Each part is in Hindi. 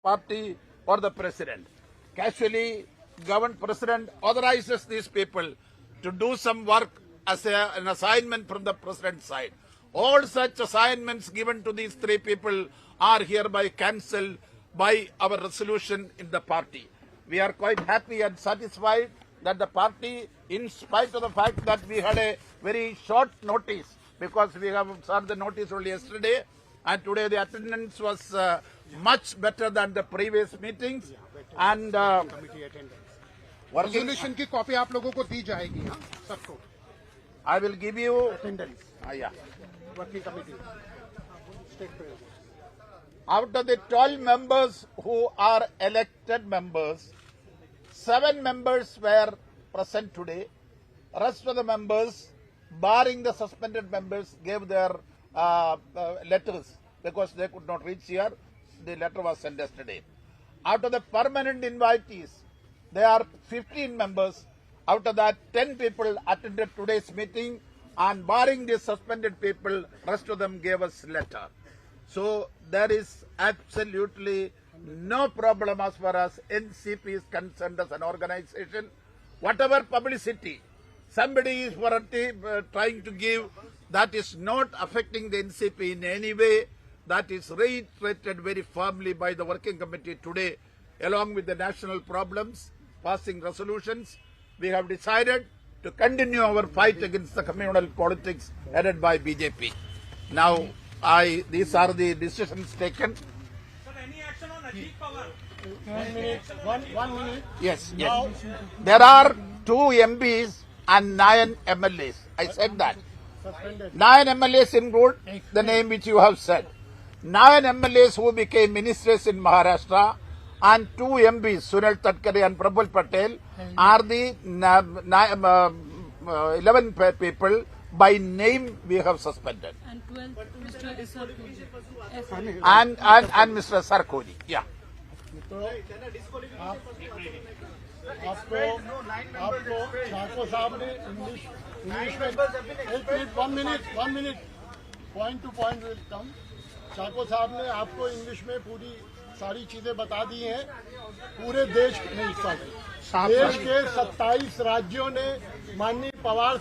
party or the president. Casually, president authorizes these people to do some work as an assignment from the president's side. All such assignments given to these three people are hereby cancelled by our resolution in the party. We are quite happy and satisfied that the party, in spite of the fact that we had a very short notice, because we have served the notice only yesterday, and today the attendance was much better than the previous meetings. And resolution की कॉपी आप लोगों को दी जाएगी, हाँ, सबको. I will give you attendance yeah. Working committee. Out of the 12 members who are elected members, 7 members were present today. Rest of the members, barring the suspended members, gave their letters because they could not reach here. The letter was sent yesterday. Out of the permanent invitees, there are 15 members. Out of that, 10 people attended today's meeting, and barring the suspended people, rest of them gave us letter. So there is absolutely no problem as far as NCP is concerned as an organization. Whatever publicity somebody is trying to give, that is not affecting the NCP in any way. That is reiterated very firmly by the working committee today, along with the national problems, passing resolutions. We have decided to continue our fight against the communal politics headed by BJP. Now, these are the decisions taken. Sir, any action on Ajit Pawar? 1 minute. Yes, yes. There are 2 MPs and 9 MLAs. I said that. 9 MLAs include the name which you have said. 9 MLAs who became ministers in Maharashtra and 2 MPs, Sunil Tadkare and Prabal Patel, are the 11 people by name we have suspended. And 12, Mr. Sarkozy. And Mr. Sarkozy. Yeah. आपको ठाकुर साहब ने इंग्लिश में 1 minute point two point will come. Thakur साहब ने आपको इंग्लिश में पूरी सारी चीजें बता दी हैं. पूरे देश के 27 राज्यों ने माननीय पवार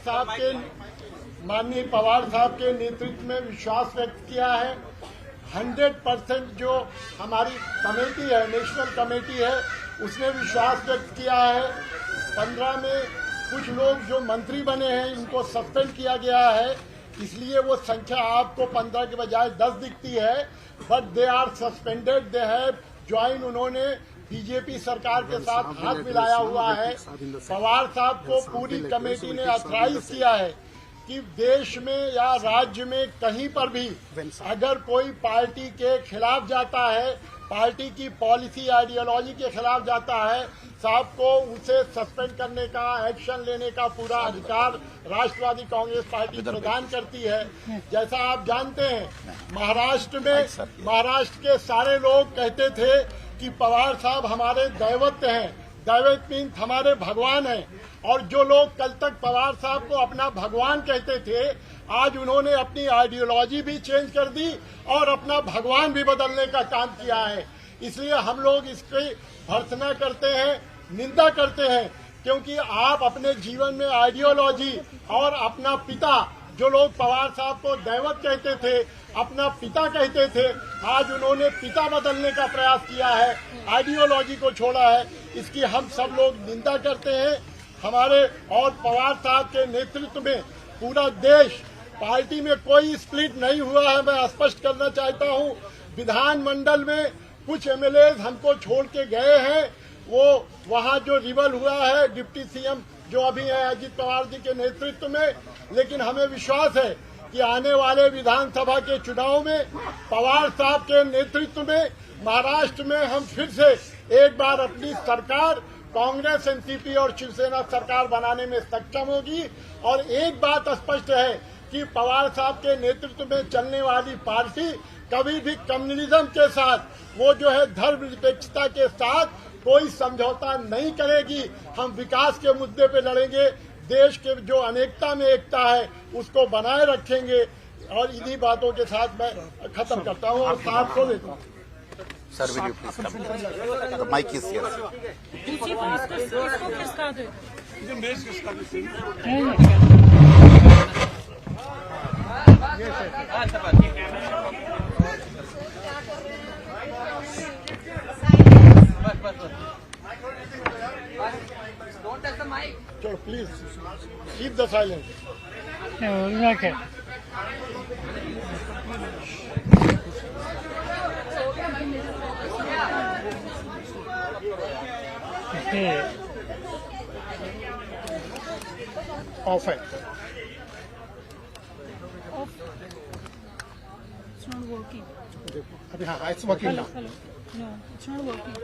साहब के नेतृत्व में विश्वास व्यक्त किया है. 100% जो हमारी कमेटी है, नेशनल कमेटी है, उसने विश्वास व्यक्त किया है. 15 में कुछ लोग जो मंत्री बने हैं इनको सस्पेंड किया गया है, इसलिए वो संख्या आपको 15 के बजाय 10 दिखती है. But they are suspended, they have join. उन्होंने बीजेपी सरकार के साथ हाथ मिलाया हुआ है. पवार साहब को पूरी कमेटी ने ऑथराइज किया है कि देश में या राज्य में कहीं पर भी अगर कोई पार्टी के खिलाफ जाता है, पार्टी की पॉलिसी आइडियोलॉजी के खिलाफ जाता है, साहब को उसे सस्पेंड करने का, एक्शन लेने का पूरा अधिकार राष्ट्रवादी कांग्रेस पार्टी प्रदान करती है. जैसा आप जानते हैं, महाराष्ट्र के सारे लोग कहते थे कि पवार साहब हमारे दैवत्य हैं. दैवत मीन्स हमारे भगवान हैं. और जो लोग कल तक पवार साहब को अपना भगवान कहते थे, आज उन्होंने अपनी आइडियोलॉजी भी चेंज कर दी और अपना भगवान भी बदलने का काम किया है. इसलिए हम लोग इसकी भर्त्सना करते हैं, निंदा करते हैं, क्योंकि आप अपने जीवन में आइडियोलॉजी और अपना पिता, जो लोग पवार साहब को दैवत कहते थे, अपना पिता कहते थे, आज उन्होंने पिता बदलने का प्रयास किया है, आइडियोलॉजी को छोड़ा है. इसकी हम सब लोग निंदा करते हैं. हमारे और पवार साहब के नेतृत्व में पूरा देश, पार्टी में कोई स्प्लिट नहीं हुआ है. मैं स्पष्ट करना चाहता हूं, विधानमंडल में कुछ एमएलए हमको छोड़ के गए हैं. वो वहां जो रिवल हुआ है डिप्टी सीएम जो अभी है अजित पवार जी के नेतृत्व में, लेकिन हमें विश्वास है कि आने वाले विधानसभा के चुनाव में पवार साहब के नेतृत्व में महाराष्ट्र में हम फिर से एक बार अपनी सरकार कांग्रेस, एनसीपी और शिवसेना सरकार बनाने में सक्षम होगी. और एक बात स्पष्ट है कि पवार साहब के नेतृत्व में चलने वाली पार्टी कभी भी कम्युनिज्म के साथ, वो जो है धर्मनिरपेक्षता के साथ कोई समझौता नहीं करेगी. हम विकास के मुद्दे पे लड़ेंगे, देश के जो अनेकता में एकता है उसको बनाए रखेंगे. और इन्हीं बातों के साथ मैं खत्म करता हूं और साथ को लेता हूं. Sir, will you please come? The mic is here. इसको किसका दे? So please keep the silence. Off है. It's not working. अभी हाँ, it's working now. Hello. No, it's not working.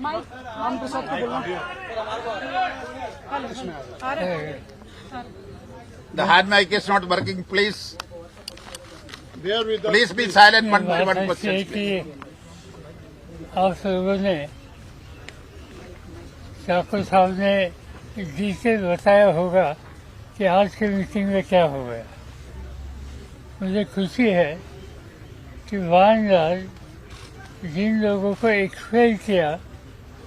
Mike, हम के साथ बोलना. Hello. आ रहा है. The hand mic is not working. Please Bear with us. be silent. One by one बात question. ऐसी है कि आप लोगों ने ठाकुर साहब ने डिटेल बताया होगा कि आज की मीटिंग में क्या हो गया। मुझे खुशी है कि वानराज जिन लोगों को एक्सपेल किया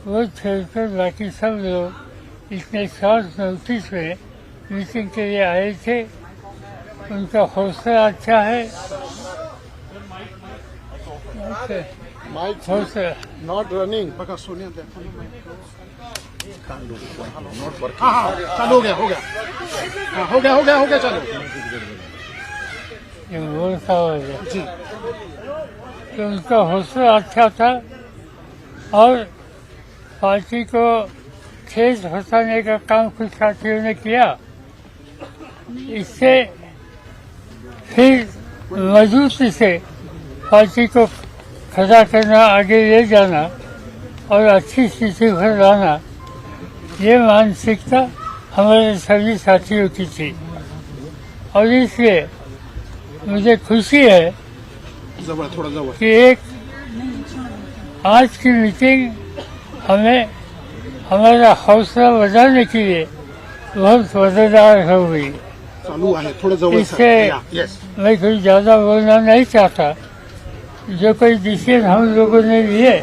वो छोड़कर बाकी सब लोग इतने शॉर्ट नोटिस में मीटिंग के लिए आए थे। उनका हौसला अच्छा है। Mike हौसला not running. हाँ, चालू हो गया हाँ, हो गया चालू ये बोलता हो गया जी। तो उनका हौसला अच्छा था और पार्टी को ठेस पहुंचाने का काम कुछ साथियों ने किया। इससे फिर मजबूती से पार्टी को खड़ा करना, आगे ले जाना और अच्छी स्थिति पर लाना, ये मानसिकता हमारे सभी साथियों की थी। और इसलिए मुझे खुशी है कि एक आज की मीटिंग हमें हमारा हौसला बढ़ाने के लिए बहुत मददगार हो गई। इससे मैं कोई ज्यादा बोलना नहीं चाहता। जो कोई डिसीजन हम लोगों ने लिए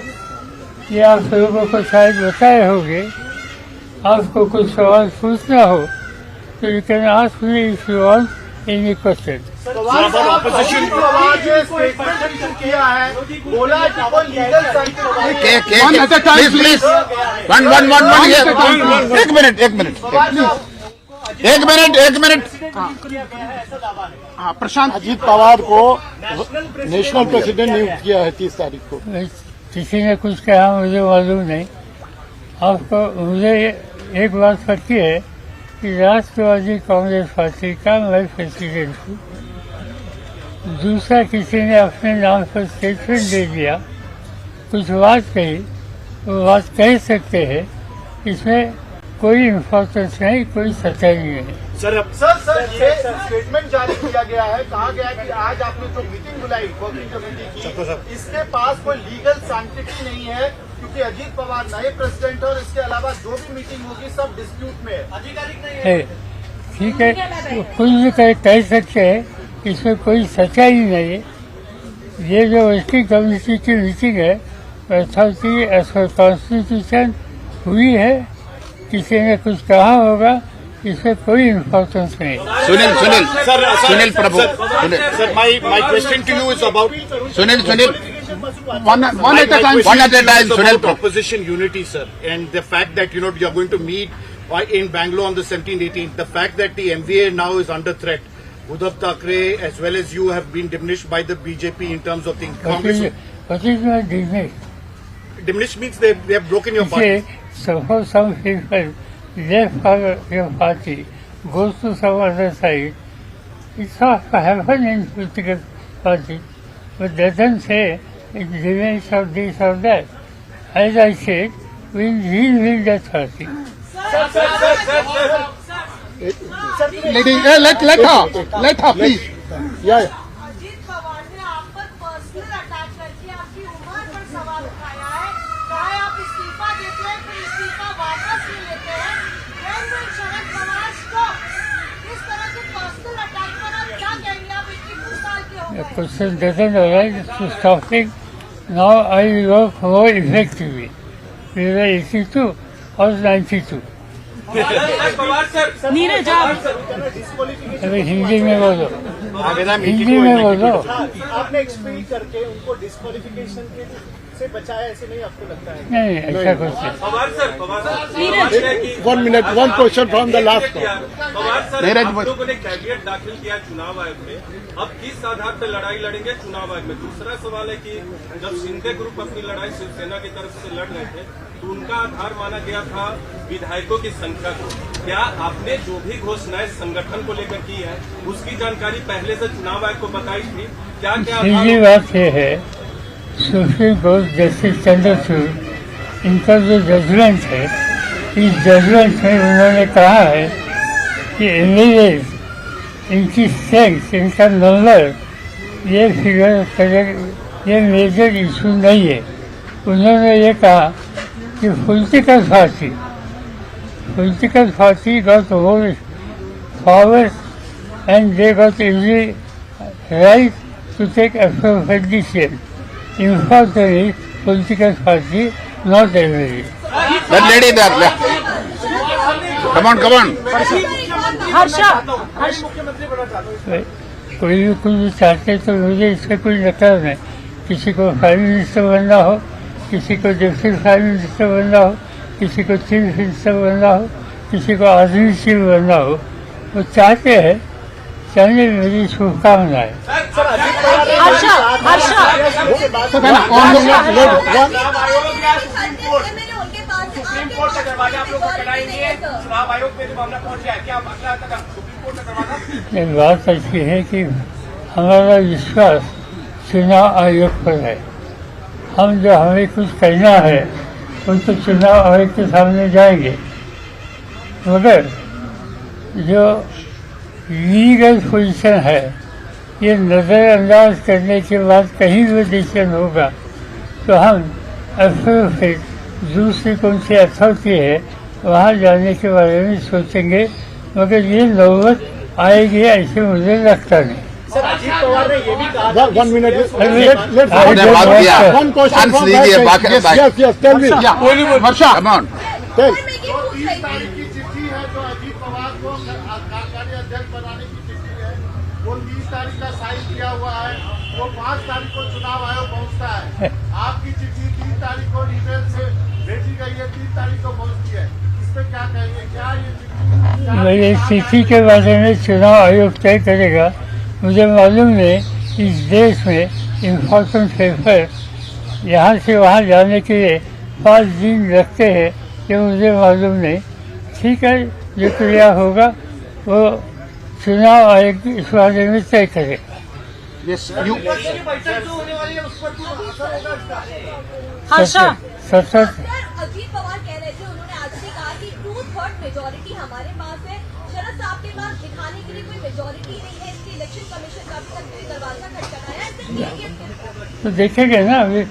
ये आप लोगों को शायद बताए होंगे। आपको कुछ सवाल पूछना हो तो you can ask me if you want any question. किया है बोला Please. एक मिनट. हाँ, प्रशांत अजीत पवार को नेशनल प्रेसिडेंट नियुक्त किया है 30 तारीख को। किसी ने कुछ कहा मुझे मालूम नहीं। आपको मुझे एक बात पता है कि राष्ट्रवादी कांग्रेस पार्टी का मैं प्रेसिडेंट हूँ। दूसरा किसी ने अपने नाम पर स्टेटमेंट दे दिया, कुछ बात कही, वो बात कह सकते हैं। इसमें कोई इम्पोर्टेंस नहीं, कोई सच्चाई नहीं है। सर स्टेटमेंट जारी किया गया है, कहा गया है कि आज आपने जो मीटिंग बुलाई वर्किंग कमेटी की, इसके पास कोई लीगल सैंक्टिटी नहीं है क्योंकि अजीत पवार नए प्रेसिडेंट है और इसके अलावा जो भी मीटिंग होगी सब डिस्प्यूट में है, आधिकारिक नहीं है। ठीक है, तो कुछ भी कह सकते हैं, इसमें कोई सच्चाई नहीं है। ये जो वर्किंग कमेटी की मीटिंग है अथॉरिटी एज पर कॉन्स्टिट्यूशन हुई है। किसी ने कुछ कहा होगा, इसमें कोई इम्पोर्टेंस नहीं। सुनील प्रभु, Sir, my question to you is about Sunil one at a time. Sunil Prabhu. Opposition unity, sir, and the fact that you are going to meet in Bangalore on the 17th, 18th. The fact that the MVA now is under threat. Uddhav Thackeray as well as you have been diminished by the BJP in terms of the Congress. What is my diminished? Diminished means they have broken your party. Suppose some people left your party, goes to some other side. It's not happen in political party, but doesn't say it diminished or this or that. As I said, we will that party. Let her, please. Yeah. Ajit Pawar ने आप पर पर्सनल अटैक करके आपकी उम्र पर सवाल उठाया है। कहा है आप इस्तीफा देते हैं फिर इस्तीफा वापस नहीं लेते हैं। When will Sharad Pawar stop? इस तरह के पर्सनल अटैक पर आप क्या कहेंगे? आप 21 साल के हो The गए। question doesn't arise to stopping Now I work more effectively. We were 82 or 92. Pawar sir Neeraj आप अभी हिंदी में बोलो, हिंदी में बोलो। आपने एक्सप्लेन करके उनको डिस्क्वालिफिकेशन से बचाया, ऐसे नहीं आपको लगता है? नहीं, ऐसा कुछ नहीं। Pawar sir Neeraj 1 minute, one question from the last one. Pawar sir आप लोगों ने कैविएट दाखिल किया चुनाव आयोग में, अब किस आधार पर लड़ाई लड़ेंगे चुनाव आयोग में? दूसरा सवाल है कि जब शिंदे ग्रुप अपनी लड़ाई शिवसेना की तरफ से लड़ रहे थे तो उनका आधार माना गया था विधायकों की संख्या को। क्या आपने जो भी घोषणाएं संगठन को लेकर की है उसकी जानकारी पहले से चुनाव आयोग को बताई थी? क्या क्या सीधी बात यह है, सुप्रीम कोर्ट जस्टिस चंद्रचूड़ इनका जो जजमेंट है, इस जजमेंट में उन्होंने कहा है कि एमएलए इनकी स्ट्रेंथ, इनका नंबर, ये फिगर करे, ये मेजर इशू नहीं है। उन्होंने ये कहा कि political party got more powers and they got every right to take appropriate decision. Importantly, political party, not every. That lady there. Come on. Harsha कोई भी कुछ भी चाहते तो मुझे इससे कोई मतलब नहीं। किसी को प्राइम मिनिस्टर बनना हो, किसी को डिप्टी प्राइम मिनिस्टर बनना हो, किसी को चीफ मिनिस्टर बनना हो, किसी को आदमी चीफ बनना हो, वो चाहते हैं। चलिए, मेरी शुभकामनाएं। हर्षा सुप्रीम कोर्ट का दरवाजा आप लोग खटखटाएंगे, चुनाव आयोग में जो मामला पहुंच गया है, क्या अगला तक सुप्रीम कोर्ट का दरवाजा? एक बात ऐसी है कि हमारा विश्वास चुनाव आयोग पर है। हम जो हमें कुछ कहना है वो तो चुनाव आयोग के सामने जाएंगे, मगर जो लीगल पोजीशन है ये नज़रअंदाज करने के बाद कहीं भी डिसीजन होगा तो हम एप्रोप्रिएट दूसरी कौन सी अथॉरिटी है वहाँ जाने के बारे में सोचेंगे, मगर ये नौबत आएगी ऐसे मुझे लगता नहीं। सर, अजीत पवार ने ये भी कहा 1 minute. आपने बात किया, One question चांस from लीजिए, my बाकी side. Yes, tell me. Varsha, come on. Tell. 30 तारीख की चिट्ठी है जो अजीत पवार को कार्यकारी अध्यक्ष बनाने की चिट्ठी है, वो 30 तारीख का साइन किया हुआ है, वो 5 तारीख को चुनाव आयोग पहुंचता है। आपकी चिट्ठी 3 तारीख को ईमेल से भेजी गई है, 3 तारीख को पहुंचती है। इस पे क्या कहेंगे? क्या ये चिट्ठी? मेरी स्थिति के बारे में चुनाव आयोग तय करेगा। मुझे मालूम नहीं, इस देश में इम्पोर्टेंट पेपर यहाँ से वहाँ जाने के लिए 5 दिन लगते हैं, ये मुझे मालूम नहीं। ठीक है, जो क्रिया होगा वो चुनाव आयोग इस बारे में तय करेगा। हर्षा सतत अजीत पवार कह रहे थे, उन्होंने आज भी कहा कि 2/3 मेजोरिटी हमारे पास है। शरद साहब के पास दिखाने के लिए कोई मेजोरिटी नहीं है, इसलिए इलेक्शन कमीशन का अभी तक कोई दरवाजा खटखटाया है। तो देखेंगे ना, अभी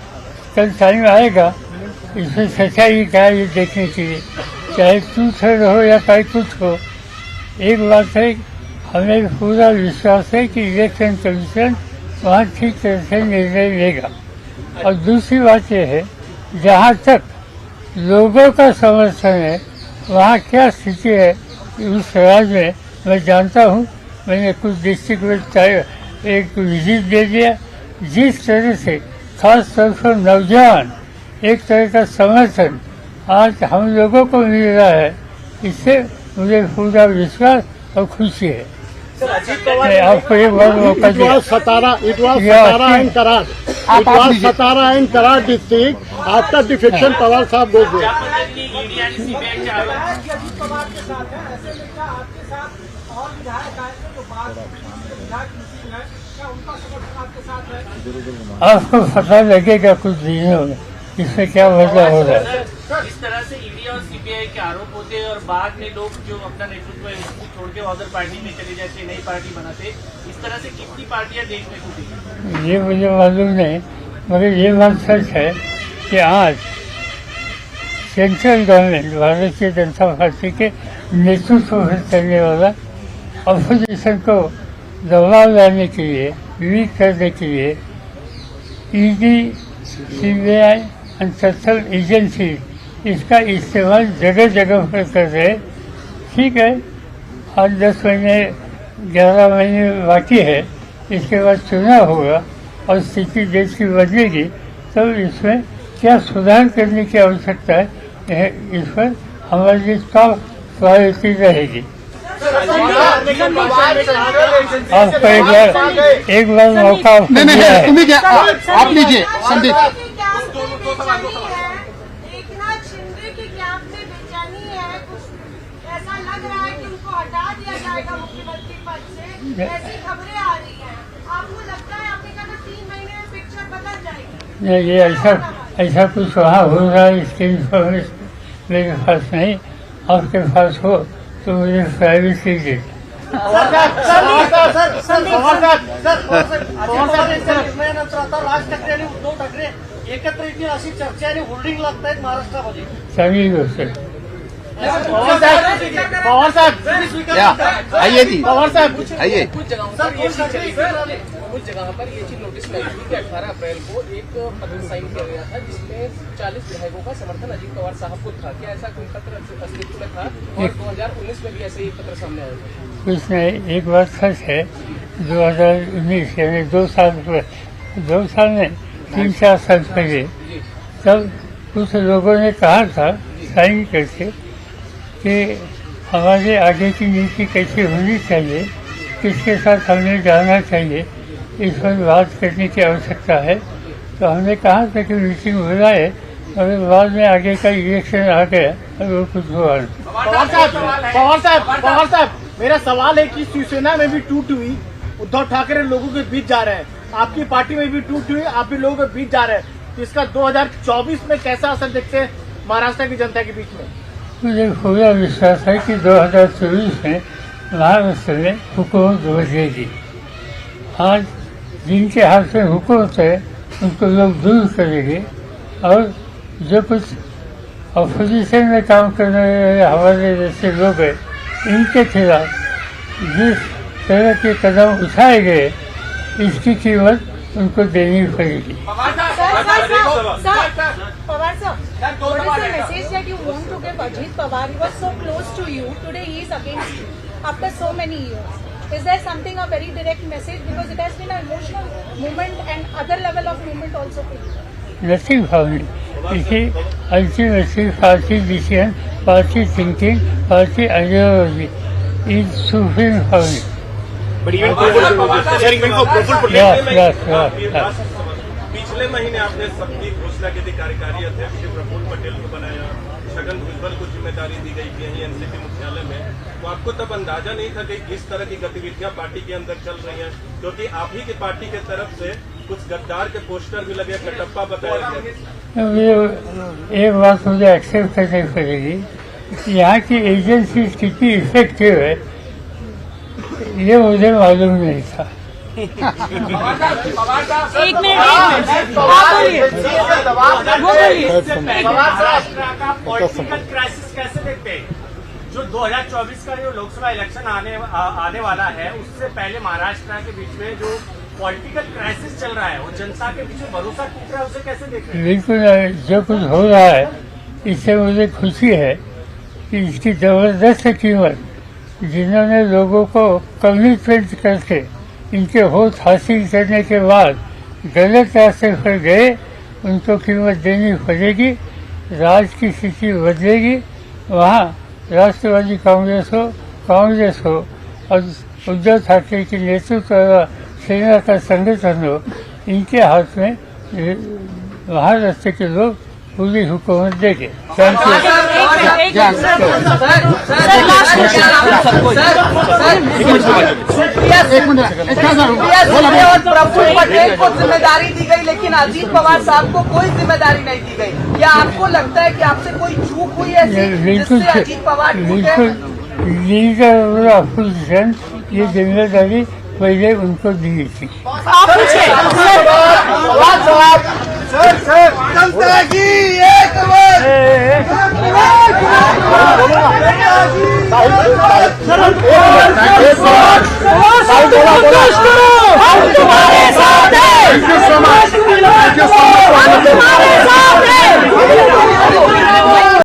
कल टाइम आएगा, इसमें सच्चाई क्या है ये देखने के लिए, चाहे 2/3 हो या चाहे कुछ हो। एक बात है, हमें पूरा विश्वास है कि इलेक्शन कमीशन वहाँ ठीक तरह से निर्णय लेगा। और दूसरी बात यह है, जहाँ तक लोगों का समर्थन है वहाँ क्या स्थिति है उस राज्य में मैं जानता हूँ। मैंने कुछ डिस्ट्रिक्ट में एक विजिट दे दिया। जिस तरह से खास तौर पर नौजवान एक तरह का समर्थन आज हम लोगों को मिल रहा है, इससे मुझे पूरा विश्वास और खुशी है। सर, अजीत पवार मैं आपको एक बार मौका It दिया। was Satara and Karar. It was Satara and Karar district. After defection, Pawar साहब go there. अजीत पवार के साथ है, ऐसे में क्या आपके साथ और विधायक आएंगे जो बात विधायक मिसिंग है, क्या उनका समर्थन आपके साथ है? आपको पता लगेगा कुछ दिनों में इसमें क्या वजह हो रहा है। इस तरह से ईडी और सीबीआई के आरोप होते हैं और बाद में लोग जो अपना नेतृत्व है उसको छोड़ के अदर पार्टी में चले जाते, नई पार्टी बनाते, इस तरह से कितनी पार्टियां देश में टूटी? ये मुझे मालूम नहीं, मगर ये बात सच है कि आज central government Bharatiya Janata party के नेतृत्व में चलने वाला अपोजिशन को दबाव लाने के लिए, वीक करने के लिए ED CBI and central agency इसका इस्तेमाल जगह जगह पर कर रहे। ठीक है, आज 10 महीने 11 महीने बाकी है, इसके बाद चुनाव होगा और स्थिति देश की बदलेगी, तब इसमें क्या सुधार करने की आवश्यकता है, इस पर हमारी लिए टॉप प्रायोरिटी रहेगी। आपको एक बार मौका नहीं आप लीजिए संदीप। एकनाथ शिंदे के कैंप में बेचैनी है, कुछ ऐसा लग रहा है कि उनको हटा दिया जाएगा मुख्यमंत्री पद से, ऐसी खबरें आ रही हैं। आपको लगता है, आपने कहा था 3 महीने में पिक्चर बदल जाएगी? ये ऐसा कुछ वहाँ हो रहा है, इसकी इन्फॉर्मेशन मेरे पास नहीं। आपके पास हो तो मुझे प्राइवेसी दे। राज ठाकरे आणि उद्धव ठाकरे एकत्र येतील अशी चर्चा आणि होल्डिंग लागतायत महाराष्ट्रामध्ये। चांगली गोष्ट आहे। पवार साहब आइए जी, पवार साहब आइए। कुछ जगह पर ये चीज नोटिस में आई थी कि 18 अप्रैल को एक पत्र साइन किया गया था जिसमें 40 विधायकों का समर्थन अजीत पवार साहब को था। क्या ऐसा कोई पत्र अस्तित्व में था? और 2019 में भी ऐसे ही पत्र सामने आया था? कुछ नहीं, एक बात सच है, 2019 यानी 2 साल में 3-4 साल पहले तब कुछ लोगों ने कहा था साइन करके कि हमारे आगे की नीति कैसी होनी चाहिए, किसके साथ हमें जाना चाहिए, इस पर बात करने की आवश्यकता है। तो हमने कहा था कि मीटिंग हो रहा है, और बाद में आगे का इलेक्शन आ गया और वो कुछ हुआ नहीं। पवार साहब मेरा सवाल है कि शिवसेना में भी टूट हुई, उद्धव ठाकरे लोगों के बीच जा रहे हैं, आपकी पार्टी में भी टूट हुई, आप भी लोगों के बीच जा रहे हैं, तो इसका 2024 में कैसा असर देखते हैं महाराष्ट्र की जनता के बीच में? मुझे पूरा विश्वास है कि 2024 में महाराष्ट्र में हुकूमत बदलेगी। आज जिनके हाथ में हुकूमत है उनको लोग दूर करेंगे, और जो कुछ अपोजिशन में काम कर रहे हमारे जैसे लोग हैं, इनके खिलाफ जिस तरह के कदम उठाए गए, इसकी कीमत उनको देनी पड़ेगी। Pawar sir, what is the message that you want to give Ajit Pawar? He was so close to you. Today he is against you after so many years. Is there something, a very direct message? Because it has been an emotional moment and other level of movement also for you. Nothing for me. Ultimately, party decision, party thinking, party ideology is supreme for me. But even पिछले महीने आपने सबकी घोषणा की थी, कार्यकारी अध्यक्ष प्रफुल्ल पटेल को बनाया, छगन भुजबल को जिम्मेदारी दी गई थी यहीं एनसीपी मुख्यालय में, तो आपको तब अंदाजा नहीं था कि इस तरह की गतिविधियां पार्टी के अंदर चल रही हैं, क्योंकि आप ही की पार्टी की तरफ से कुछ गद्दार के पोस्टर भी लगे, कटप्पा बताया गया। एक बात मुझे एक्सेप्ट करनी पड़ेगी, यहाँ की एजेंसी कितनी इफेक्टिव है ये मुझे मालूम नहीं था। एक मिनट पॉलिटिकल क्राइसिस कैसे देखते हैं? जो 2024 का जो लोकसभा इलेक्शन आने वाला है, उससे पहले महाराष्ट्र के बीच में जो पॉलिटिकल क्राइसिस चल रहा है, वो जनता के बीच में भरोसा टूट रहा है, उसे कैसे देखते हैं? बिल्कुल, जो कुछ हो रहा है इससे मुझे खुशी है कि इसकी जबरदस्त कीमत जिन्होंने लोगों को कमिटमेंट करके इनके होश हासिल करने के बाद गलत रास्ते पर गए, उनको कीमत देनी पड़ेगी। राज की स्थिति बदलेगी, वहाँ राष्ट्रवादी कांग्रेस हो और उद्धव ठाकरे की नेतृत्व सेना का संगठन हो, इनके हाथ में महाराष्ट्र के लोग पूरी हुकूमत देंगे। Thank you. प्रफुल्ल पटेल को जिम्मेदारी दी गई, लेकिन अजीत पवार साहब को कोई जिम्मेदारी नहीं दी गई। क्या आपको लगता है कि आपसे कोई चूक हुई है जिससे अजीत पवार लीडर अपोजिशन ये जिम्मेदारी पहले उनको दी थी। जनता की एक तुम्हारे साथ हैं। हम तुम्हारे साथ